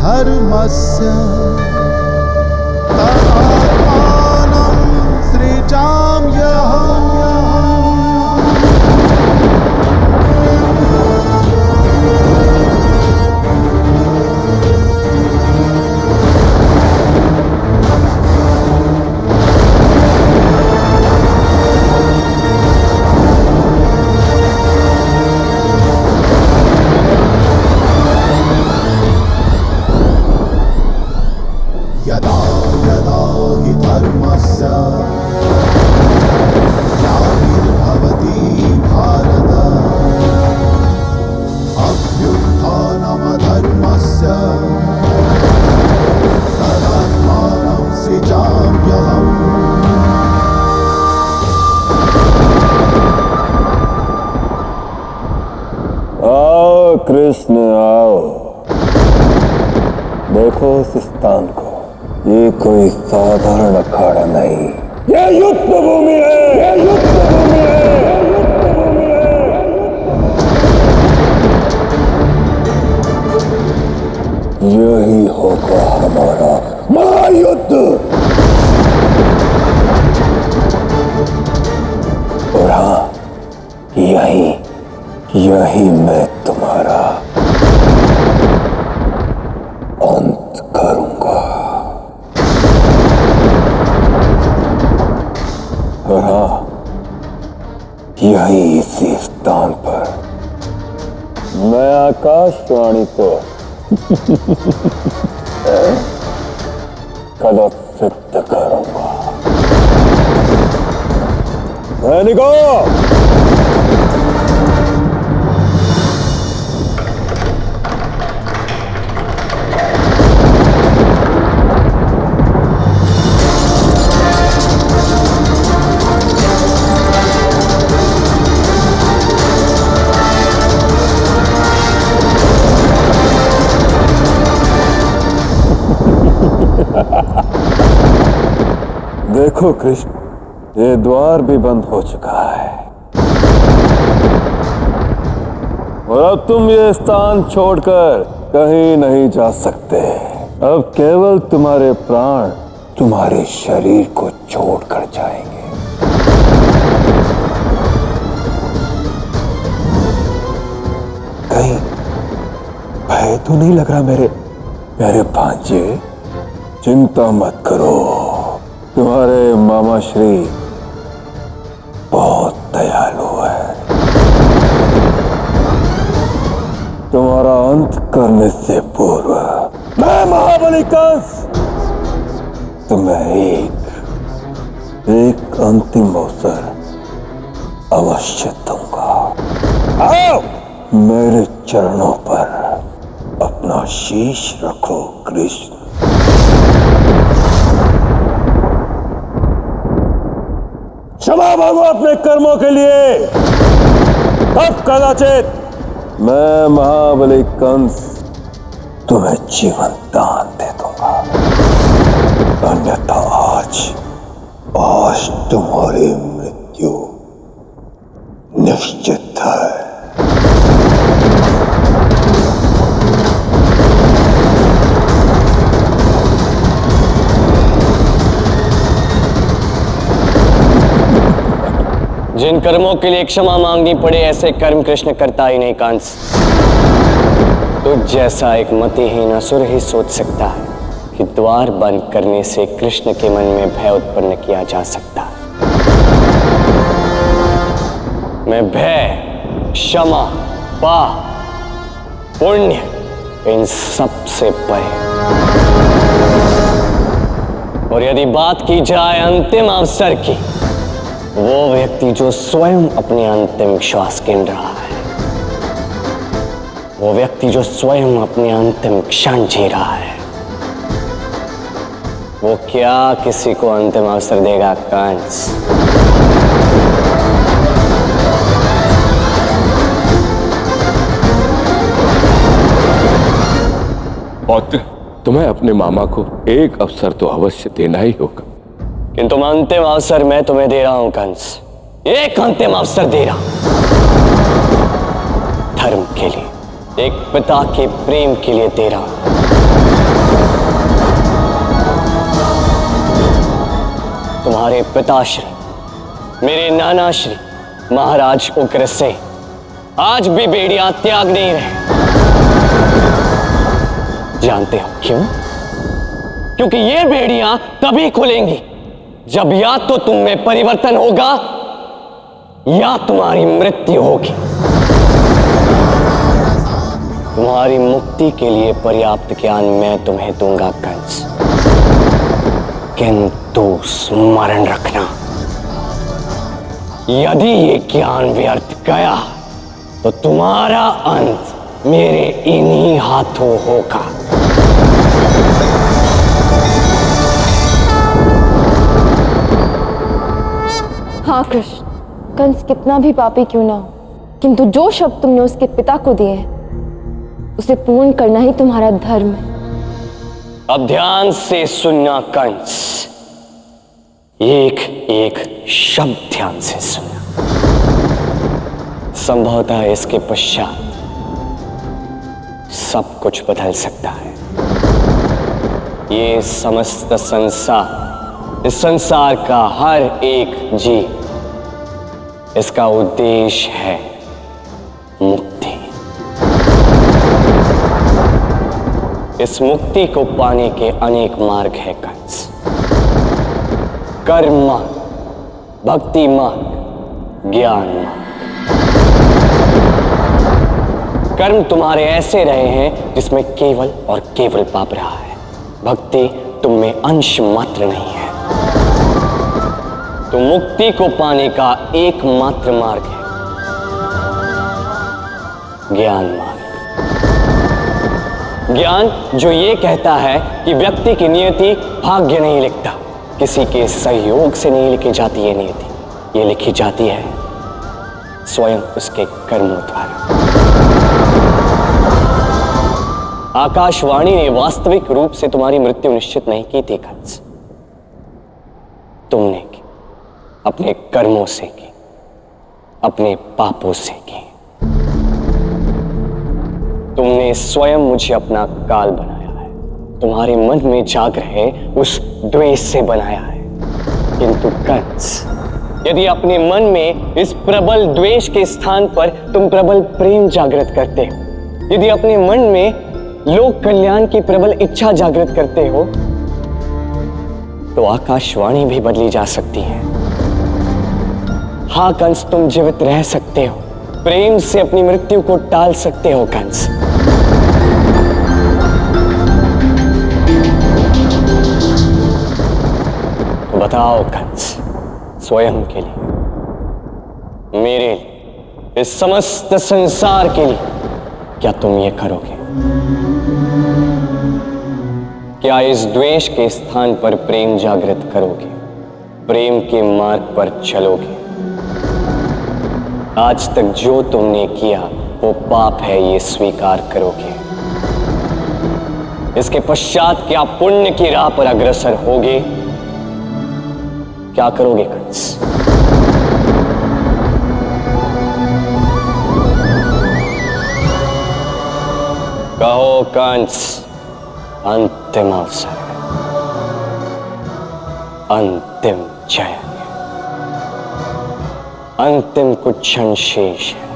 धर्मस्य तदात्मानं सृजाम्यहम्। यदा यदा हि धर्मस्य ग्लानिर्भवति भारत अभ्युत्थानमधर्मस्य तदात्मानं सृजाम्यहम्। आओ कृष्ण आओ, देखो इस स्थान को, ये कोई साधारण अखाड़ा नहीं, ये युद्ध भूमि है, ये युद्ध भूमि है, ये युद्ध भूमि है। यही होगा हमारा महायुद्ध। और हाँ, यही मैं तुम्हारा अंत करूंगा। और हाँ, यही इसी स्थान पर मैं आकाशवाणी को कदम सिद्ध करूंगा। सैनिकों, देखो कृष्ण, ये द्वार भी बंद हो चुका है और अब तुम ये स्थान छोड़कर कहीं नहीं जा सकते। अब केवल तुम्हारे प्राण तुम्हारे शरीर को छोड़कर जाएंगे। कहीं भय तो नहीं लग रहा मेरे भांजे? चिंता मत करो, तुम्हारे मामा श्री बहुत दयालु है। तुम्हारा अंत करने से पूर्व मैं महाबली कंस तुम्हें एक अंतिम अवसर अवश्य दूंगा। आओ, मेरे चरणों पर अपना शीश रखो कृष्ण। क्षमा मांगो अपने कर्मों के लिए। अब कदाचित मैं महाबली कंस तुम्हें जीवन दान दे दूंगा, अन्यथा आज तुम्हारी मृत्यु निश्चित है। जिन कर्मों के लिए क्षमा मांगनी पड़े, ऐसे कर्म कृष्ण करता ही नहीं कंस। तुझ जैसा एक मतिहीन असुर ही सोच सकता है कि द्वार बंद करने से कृष्ण के मन में भय उत्पन्न किया जा सकता है। मैं भय, क्षमा, पाप, पुण्य इन सब से परे। और यदि बात की जाए अंतिम अवसर की, वो व्यक्ति जो स्वयं अपने अंतिम श्वास गिन रहा है, वो व्यक्ति जो स्वयं अपने अंतिम क्षण जी रहा है, वो क्या किसी को अंतिम अवसर देगा कंस? पौत्र, तुम्हें अपने मामा को एक अवसर तो अवश्य देना ही होगा। किंतु अंतिम अवसर मैं तुम्हें दे रहा हूं कंस, एक अंतिम अवसर दे रहा हूं। धर्म के लिए, एक पिता के प्रेम के लिए दे रहा हूं। तुम्हारे पिताश्री, मेरे नाना श्री महाराज उग्रसेन आज भी बेड़ियां त्याग नहीं रहे। जानते हो क्यों? क्योंकि ये बेड़ियां तभी खुलेंगी जब या तो तुम में परिवर्तन होगा या तुम्हारी मृत्यु होगी। तुम्हारी मुक्ति के लिए पर्याप्त ज्ञान मैं तुम्हें दूंगा कंस, किंतु स्मरण रखना, यदि ये ज्ञान व्यर्थ गया तो तुम्हारा अंत मेरे इन्हीं हाथों होगा। हाँ कृष्ण, कंस कितना भी पापी क्यों ना हो, किंतु जो शब्द तुमने उसके पिता को दिए हैं उसे पूर्ण करना ही तुम्हारा धर्म है। अब ध्यान से सुनना कंस, एक एक शब्द ध्यान से सुनना। संभवतः इसके पश्चात सब कुछ बदल सकता है। ये समस्त संसार, इस संसार का हर एक जीव, इसका उद्देश्य है मुक्ति। इस मुक्ति को पाने के अनेक मार्ग है कंस। कर्म मार्ग, भक्ति मार्ग, ज्ञान मार्ग। कर्म तुम्हारे ऐसे रहे हैं जिसमें केवल और केवल पाप रहा है। भक्ति तुम में अंश मात्र नहीं है। तो मुक्ति को पाने का एकमात्र मार्ग है ज्ञान मार्ग। ज्ञान जो ये कहता है कि व्यक्ति की नियति भाग्य नहीं लिखता, किसी के सहयोग से नहीं लिखी जाती है नियति, ये लिखी जाती है स्वयं उसके कर्मों द्वारा। आकाशवाणी ने वास्तविक रूप से तुम्हारी मृत्यु निश्चित नहीं की थी कंस, तुमने की, अपने कर्मों से की, अपने पापों से की। तुमने स्वयं मुझे अपना काल बनाया है, तुम्हारे मन में जाग रहे उस द्वेष से बनाया है। किंतु कंस, यदि अपने मन में इस प्रबल द्वेष के स्थान पर तुम प्रबल प्रेम जागृत करते हो, यदि अपने मन में लोक कल्याण की प्रबल इच्छा जागृत करते हो, तो आकाशवाणी भी बदली जा सकती है। हाँ कंस, तुम जीवित रह सकते हो, प्रेम से अपनी मृत्यु को टाल सकते हो कंस। तो बताओ कंस, स्वयं के लिए, मेरे लिए, इस समस्त संसार के लिए क्या तुम ये करोगे? क्या इस द्वेष के स्थान पर प्रेम जागृत करोगे? प्रेम के मार्ग पर चलोगे? आज तक जो तुमने किया वो पाप है, ये स्वीकार करोगे? इसके पश्चात क्या पुण्य की राह पर अग्रसर होगे? क्या करोगे कंस? कहो कंस, अंतिम अवसर, अंतिम चयन, अंतिम कुछ क्षण शेष है।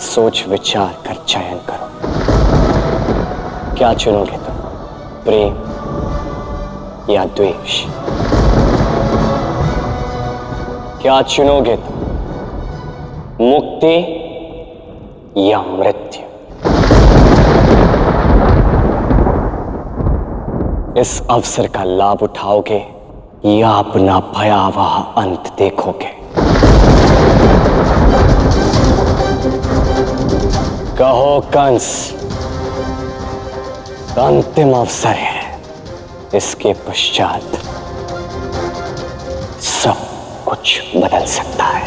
सोच विचार कर चयन करो। क्या चुनोगे तुम, प्रेम या द्वेष? क्या चुनोगे तुम, मुक्ति या मृत्यु? इस अवसर का लाभ उठाओगे या अपना भयावह अंत देखोगे? कहो कंस, अंतिम अवसर है, इसके पश्चात सब कुछ बदल सकता है।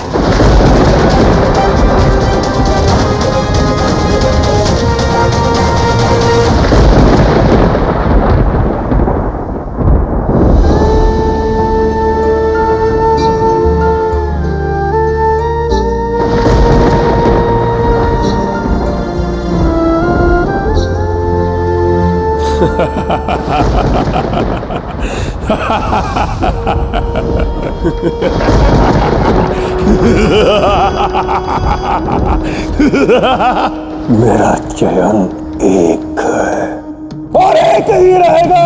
Ha ha ha ha ha ha ha ha ha ha. मेरा चयन एक है और एक ही रहेगा।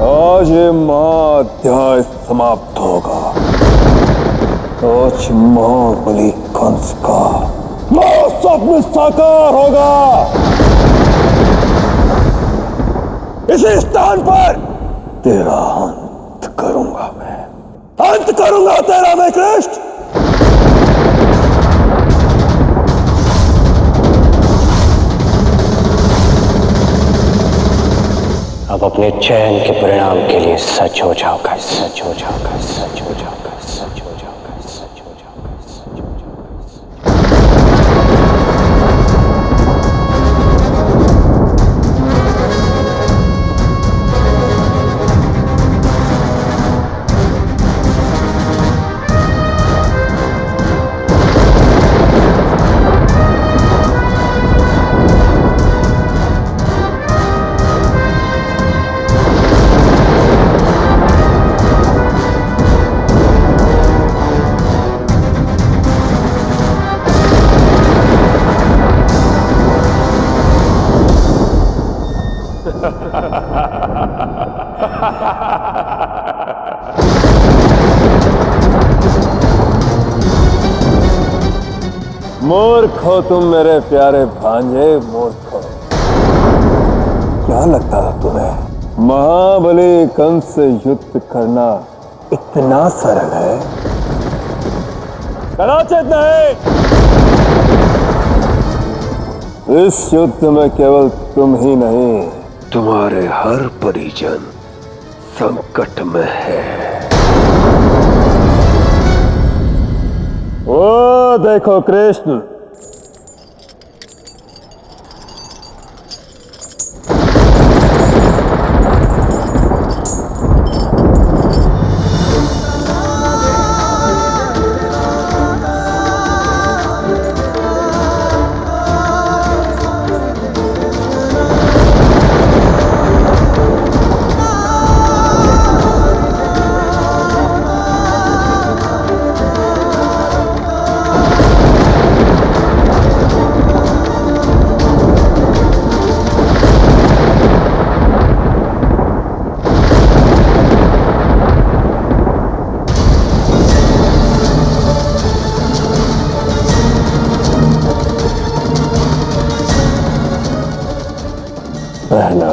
आज ये महाअध्याय समाप्त होगा। आज महाबली कंस का स्वप्न साकार होगा। इसी स्थान पर तेरा अंत करूंगा मैं, अंत करूंगा तेरा मैं कृष्ण। अब अपने चयन के परिणाम के लिए सच हो जाओगा, सच हो जाओगा, सच हो जाओगा, सच हो जाओगा, सच हो जाओगा, सच हो जाओगा। मूर्ख हो तुम मेरे प्यारे भांजे, मूर्ख हो। क्या लगता है तुम्हें महाबली कंस से युद्ध करना इतना सरल है? कदाचित नहीं। इस युद्ध में केवल तुम ही नहीं, तुम्हारे हर परिजन संकट में है। ओ देखो कृष्ण, पहला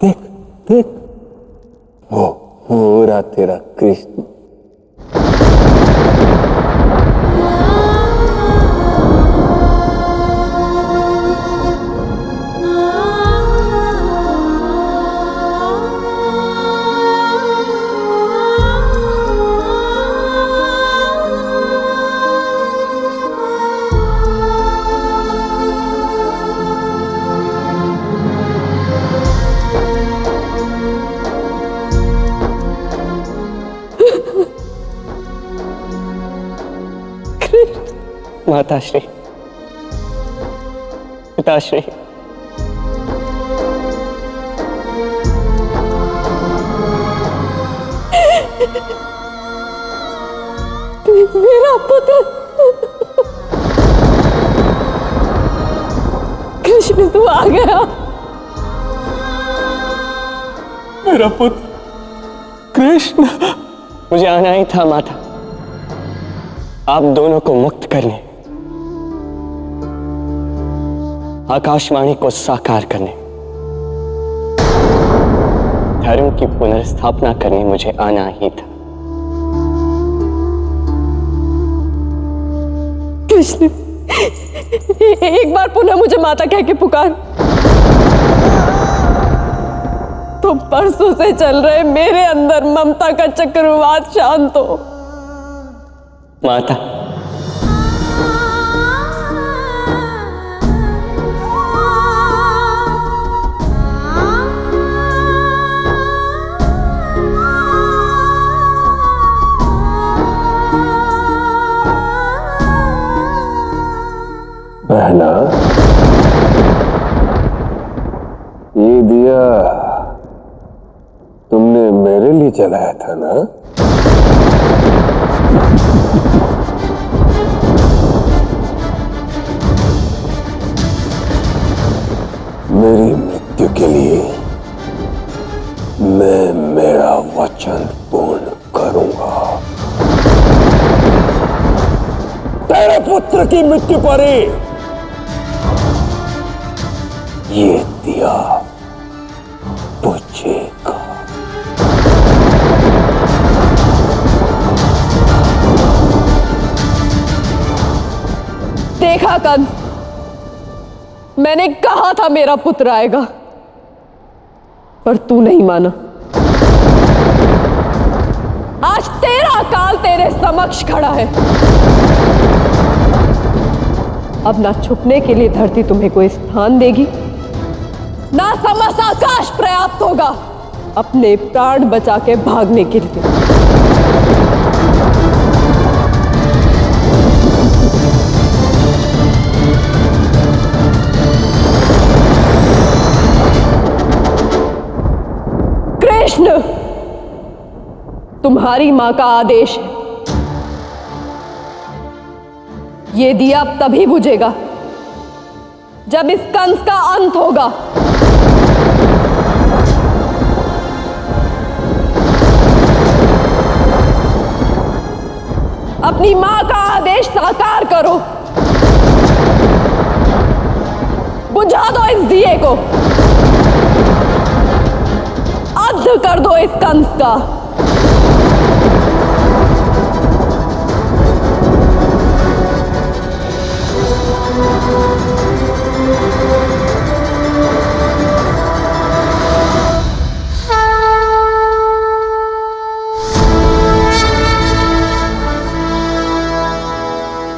देख देख, वो रहा तेरा कृष्ण। माताश्री, पिताश्री, मेरा पुत्र कृष्ण, तू आ गया। मेरा पुत्र कृष्ण। मुझे आना ही था माता, आप दोनों को मुक्त करने, आकाशवाणी को साकार करने, धर्म की पुनर्स्थापना करने मुझे आना ही था। कृष्ण, एक बार पुनः मुझे माता कह के पुकार। तो परसों से चल रहे मेरे अंदर ममता का चक्रवात शांत हो। माता, बहना, दिया तुमने मेरे लिए जलाया था ना? मेरी मृत्यु के लिए मैं मेरा वचन पूर्ण करूंगा। तेरे पुत्र की मृत्यु पर ही ये दिया बुझेगा। देखा कंस, मैंने कहा था मेरा पुत्र आएगा, पर तू नहीं माना। आज तेरा काल तेरे समक्ष खड़ा है। अब ना छुपने के लिए धरती तुम्हें कोई स्थान देगी, ना समस्त आकाश पर्याप्त होगा अपने प्राण बचा के भागने के लिए। कृष्ण, तुम्हारी मां का आदेश है। ये दिया अब तभी बुझेगा जब इस कंस का अंत होगा। अपनी मां का आदेश साकार करो, बुझा दो इस दिए को, अंत कर दो इस कंस का।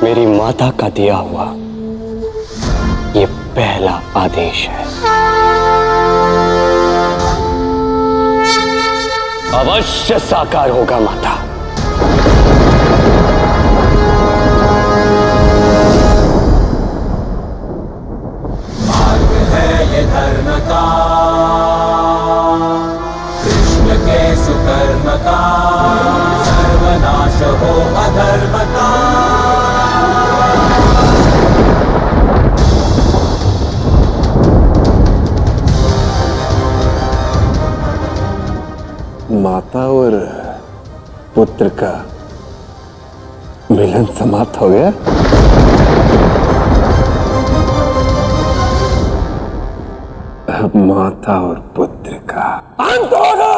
मेरी माता का दिया हुआ ये पहला आदेश है। अवश्य साकार होगा माता। मार्ग है ये धर्म का, कृष्ण के सुकर्म का, सर्वनाश हो अधर्म का। माता और पुत्र का मिलन समाप्त हो गया। अब माता और पुत्र का अंत होगा।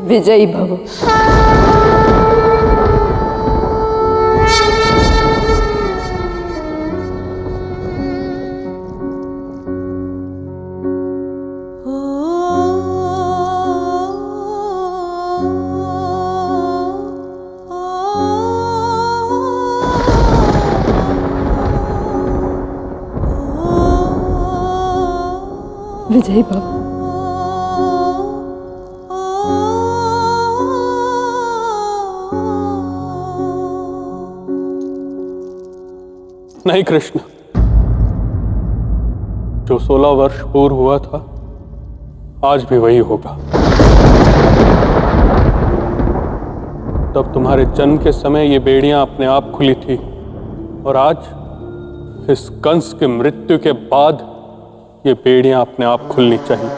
विजयी भव। विजयी भव। नहीं कृष्ण, जो 16 वर्ष पूर्व हुआ था आज भी वही होगा। तब तुम्हारे जन्म के समय ये बेड़ियां अपने आप खुली थी और आज इस कंस की मृत्यु के बाद ये बेड़ियां अपने आप खुलनी चाहिए।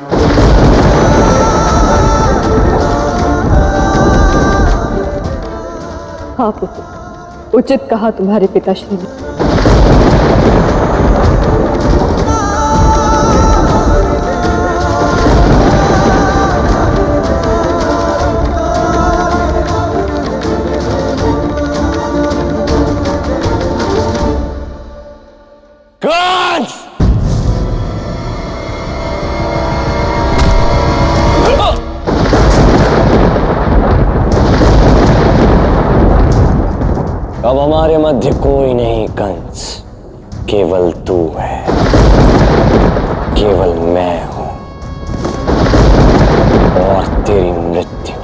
हाँ पुत्र, उचित कहा तुम्हारे पिताश्री ने। अब हमारे मध्य कोई नहीं कंस, केवल तू है, केवल मैं हूं और तेरी मृत्यु